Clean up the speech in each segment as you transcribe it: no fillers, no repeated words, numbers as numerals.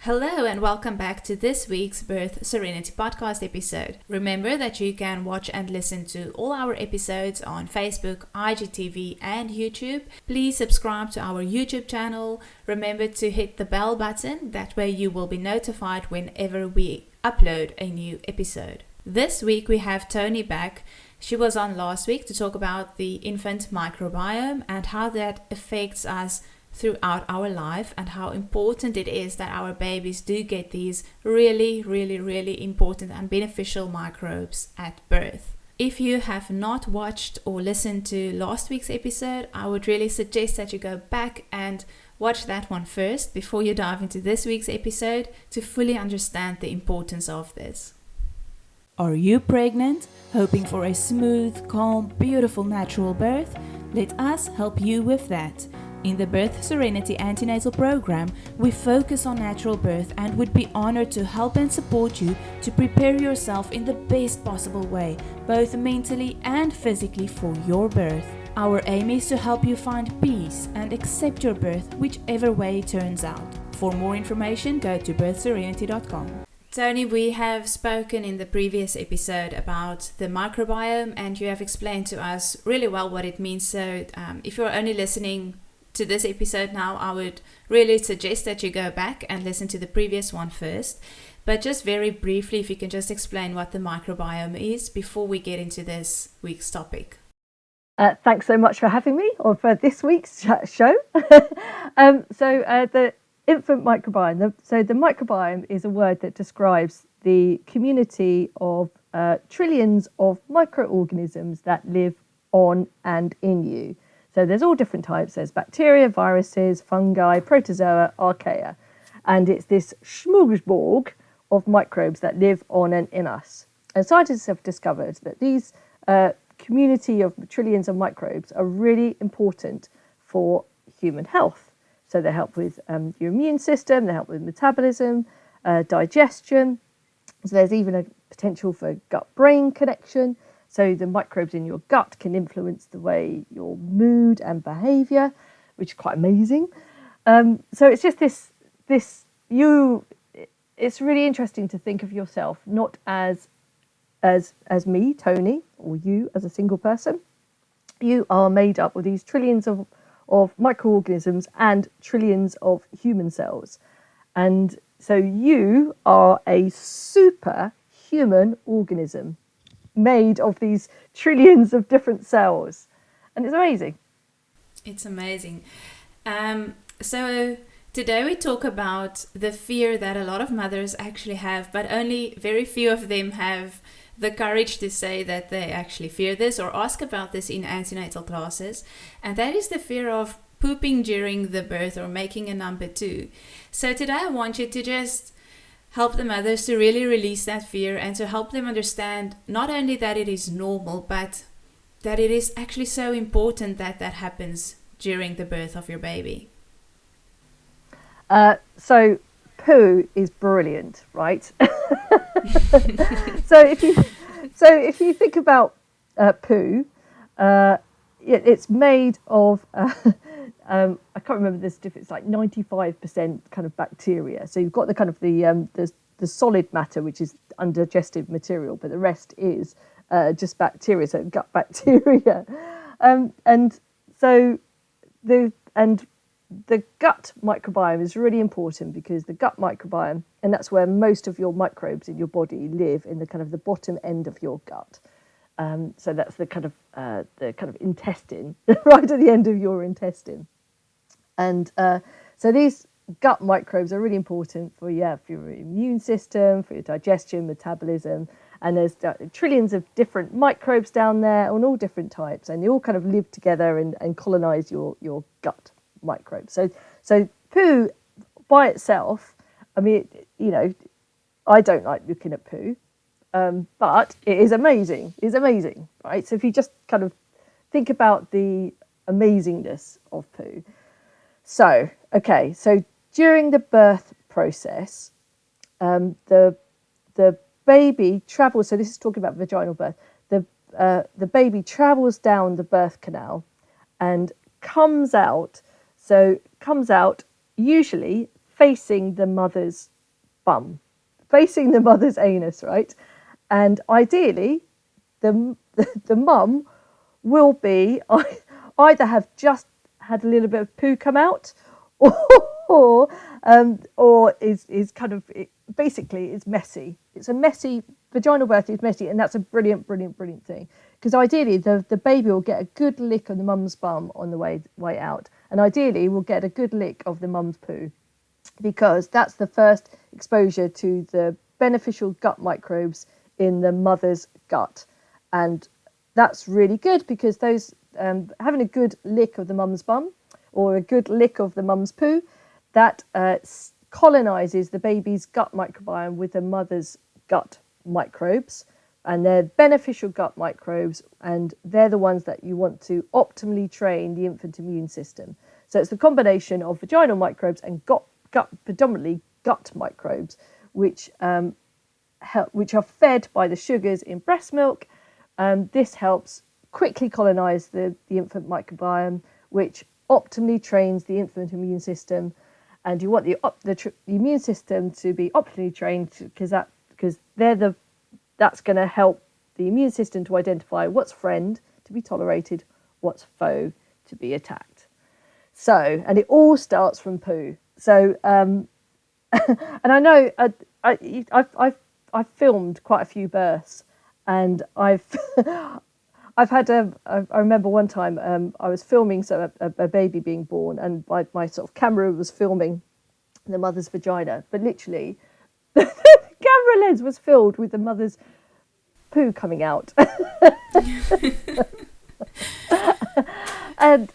Hello and welcome back to this week's Birth Serenity podcast episode. Remember that you can watch and listen to all our episodes on Facebook, IGTV and YouTube. Please subscribe to our YouTube channel. Remember to hit the bell button, that way you will be notified whenever we upload a new episode. This week we have Toni back. She was on last week to talk about the infant microbiome and how that affects us throughout our life and how important it is that our babies do get these really important and beneficial microbes at birth. If you have not watched or listened to last week's episode, I would really suggest that you go back and watch that one first before you dive into this week's episode to fully understand the importance of this. Are you pregnant, hoping for a smooth, calm, beautiful natural birth? Let us help you with that. In the Birth Serenity Antenatal Program, we focus on natural birth and would be honored to help and support you to prepare yourself in the best possible way, both mentally and physically for your birth. Our aim is to help you find peace and accept your birth whichever way it turns out. For more information, go to birthserenity.com. Toni, we have spoken in the previous episode about the microbiome and you have explained to us really well what it means. So if you're only listening to this episode now, I would really suggest that you go back and listen to the previous one first. But just very briefly, if you can just explain what the microbiome is before we get into this week's topic. Thanks so much for having me on for this week's show. The infant microbiome. The microbiome is a word that describes the community of trillions of microorganisms that live on and in you. So there's all different types. There's bacteria, viruses, fungi, protozoa, archaea. And it's this smorgasbord of microbes that live on and in us. And scientists have discovered that these community of trillions of microbes are really important for human health. So they help with your immune system, they help with metabolism, digestion. So there's even a potential for gut-brain connection. So the microbes in your gut can influence the way your mood and behaviour, which is quite amazing. So it's just it's really interesting to think of yourself not as me, Toni, or you as a single person. You are made up of these trillions of microorganisms and trillions of human cells. And so you are a superhuman organism made of these trillions of different cells, and it's amazing. It's amazing. So today we talk about the fear that a lot of mothers actually have, but only very few of them have the courage to say that they actually fear this or ask about this in antenatal classes, and that is the fear of pooping during the birth or making a number two. So today I want you to just help the mothers to really release that fear and to help them understand not only that it is normal, but that it is actually so important that that happens during the birth of your baby. So poo is brilliant, right? So if you think about poo, it's made of I can't remember this, if it's like 95% kind of bacteria. So you've got the kind of the solid matter, which is undigested material, but the rest is just bacteria, so gut bacteria. And so the gut microbiome is really important because the gut microbiome, and that's where most of your microbes in your body live, in the kind of the bottom end of your gut. So that's the kind of intestine, right at the end of your intestine. And so these gut microbes are really important for your immune system, for your digestion, metabolism. And there's trillions of different microbes down there on all different types, and they all kind of live together and colonize your gut microbes. So poo by itself, I mean, I don't like looking at poo. But it is amazing. It's amazing, right? So if you just kind of think about the amazingness of poo. So during the birth process, the baby travels. So this is talking about vaginal birth. The baby travels down the birth canal and comes out. So comes out usually facing the mother's bum, facing the mother's anus, right? And ideally, the mum will be either have just had a little bit of poo come out, or is kind of basically it's messy. It's a messy vaginal birth is messy, and that's a brilliant thing, because ideally the baby will get a good lick of the mum's bum on the way out, and ideally will get a good lick of the mum's poo, because that's the first exposure to the beneficial gut microbes in the mother's gut. And that's really good, because those having a good lick of the mum's bum or a good lick of the mum's poo, that colonizes the baby's gut microbiome with the mother's gut microbes, and they're beneficial gut microbes, and they're the ones that you want to optimally train the infant immune system. So it's the combination of vaginal microbes and predominantly gut microbes, which are fed by the sugars in breast milk. This helps quickly colonize the infant microbiome, which optimally trains the infant immune system. And you want the immune system to be optimally trained, because that's going to help the immune system to identify what's friend to be tolerated, what's foe to be attacked. So, and it all starts from poo. So, and I know I've filmed quite a few births, and I've had I remember one time I was filming a baby being born, and my sort of camera was filming the mother's vagina, but literally the camera lens was filled with the mother's poo coming out. And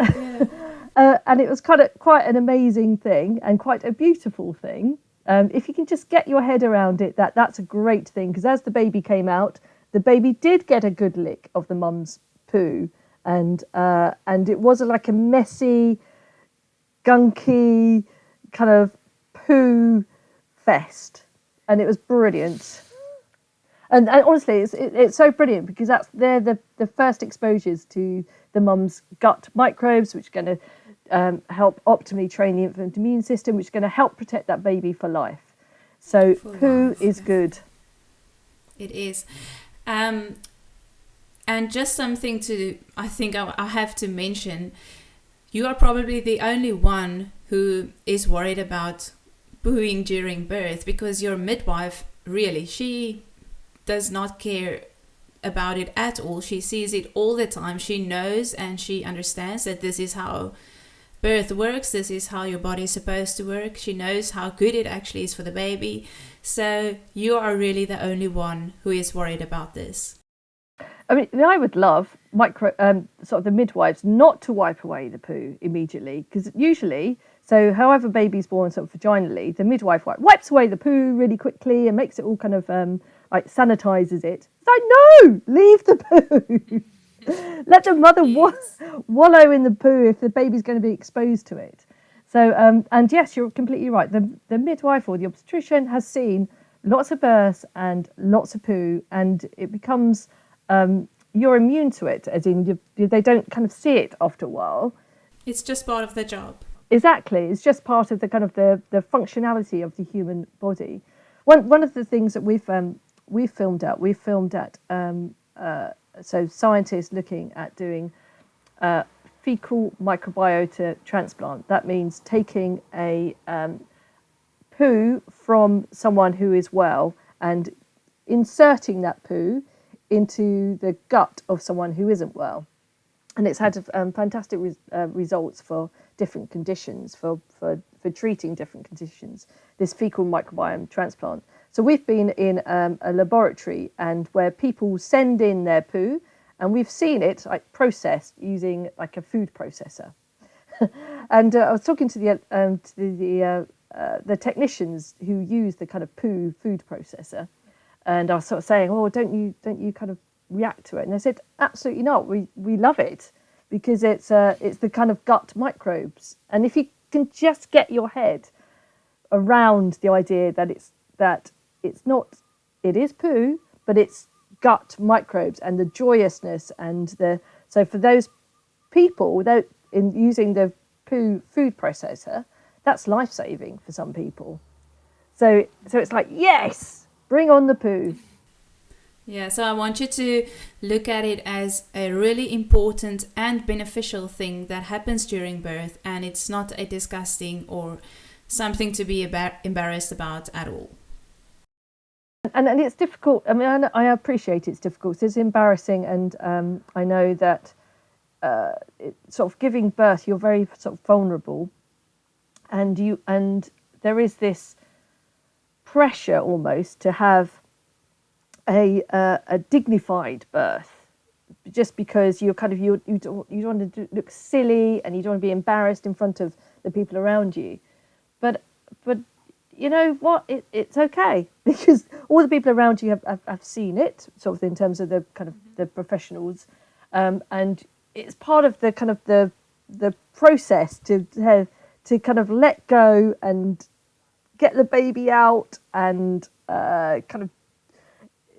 and it was quite an amazing thing, and quite a beautiful thing. If you can just get your head around it, that's a great thing, because as the baby came out, the baby did get a good lick of the mum's poo, and it wasn't like a messy, gunky kind of poo fest, and it was brilliant. And honestly, it's so brilliant, because they're the first exposures to the mum's gut microbes, which are going to help optimally train the infant immune system, which is going to help protect that baby for life. So poo is good. It is. And just something I think I have to mention, you are probably the only one who is worried about pooing during birth, because your midwife, really, she does not care about it at all. She sees it all the time. She knows and she understands that this is how birth works. This is how your body is supposed to work. She knows how good it actually is for the baby. So you are really the only one who is worried about this. I mean, I would love sort of the midwives not to wipe away the poo immediately, because usually, so however baby's born sort of vaginally, the midwife wipes away the poo really quickly and makes it all kind of like sanitizes it. It's like, no, leave the poo. Let the mother wallow in the poo if the baby's going to be exposed to it. So, and yes, you're completely right. The midwife or the obstetrician has seen lots of births and lots of poo, and it becomes you're immune to it, as in they don't kind of see it after a while. It's just part of the job. Exactly, it's just part of the kind of the functionality of the human body. One of the things that we've filmed at so scientists looking at doing fecal microbiota transplant. That means taking a poo from someone who is well and inserting that poo into the gut of someone who isn't well. And it's had fantastic results for different conditions, for treating different conditions, this fecal microbiome transplant. So we've been in a laboratory, and where people send in their poo, and we've seen it like processed using like a food processor. And I was talking to the technicians who use the kind of poo food processor, and I was sort of saying, "Oh, don't you kind of react to it?" And they said, "Absolutely not. We love it, because it's the kind of gut microbes, and if you can just get your head around the idea that it is poo, but it's gut microbes, and the joyousness and so for those people, without in using the poo food processor, that's life-saving for some people. So it's like, yes, bring on the poo. Yeah, so I want you to look at it as a really important and beneficial thing that happens during birth, and it's not a disgusting or something to be embarrassed about at all. And it's difficult. I mean, I appreciate it's difficult. It's embarrassing, and I know that sort of giving birth, you're very sort of vulnerable, and there is this pressure almost to have a dignified birth, just because you're kind of you don't want to look silly, and you don't want to be embarrassed in front of the people around you, but you know what, it's okay, because all the people around you have seen it, sort of in terms of the kind of the professionals, and it's part of the kind of the process to kind of let go and get the baby out, and kind of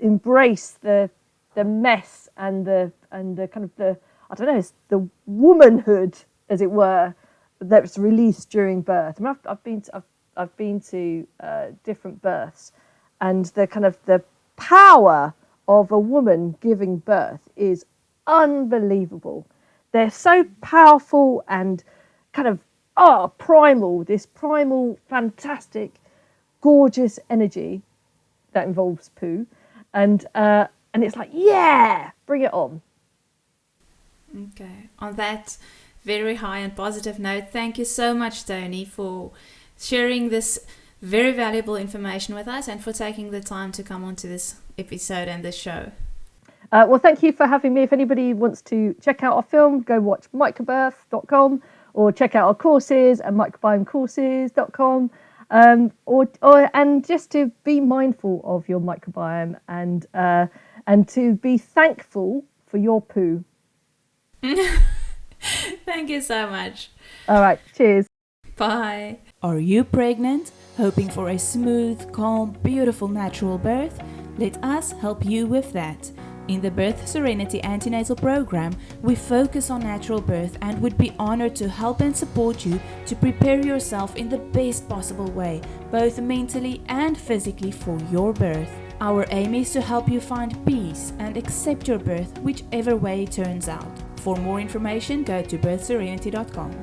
embrace the mess and the kind of the, I don't know, it's the womanhood, as it were, that's released during birth. I mean, I've been to different births, and the kind of the power of a woman giving birth is unbelievable. They're so powerful and kind of primal, this primal, fantastic, gorgeous energy that involves poo, and it's like, yeah, bring it on. Okay, on that very high and positive note, thank you so much, Toni, for sharing this very valuable information with us and for taking the time to come onto this episode and this show. Well, thank you for having me. If anybody wants to check out our film, go watch microbirth.com, or check out our courses at microbiomecourses.com. And just to be mindful of your microbiome, and to be thankful for your poo. Thank you so much. All right, cheers. Bye. Are you pregnant, hoping for a smooth, calm, beautiful natural birth? Let us help you with that. In the Birth Serenity Antenatal Program, we focus on natural birth and would be honored to help and support you to prepare yourself in the best possible way, both mentally and physically, for your birth. Our aim is to help you find peace and accept your birth whichever way it turns out. For more information, go to birthserenity.com.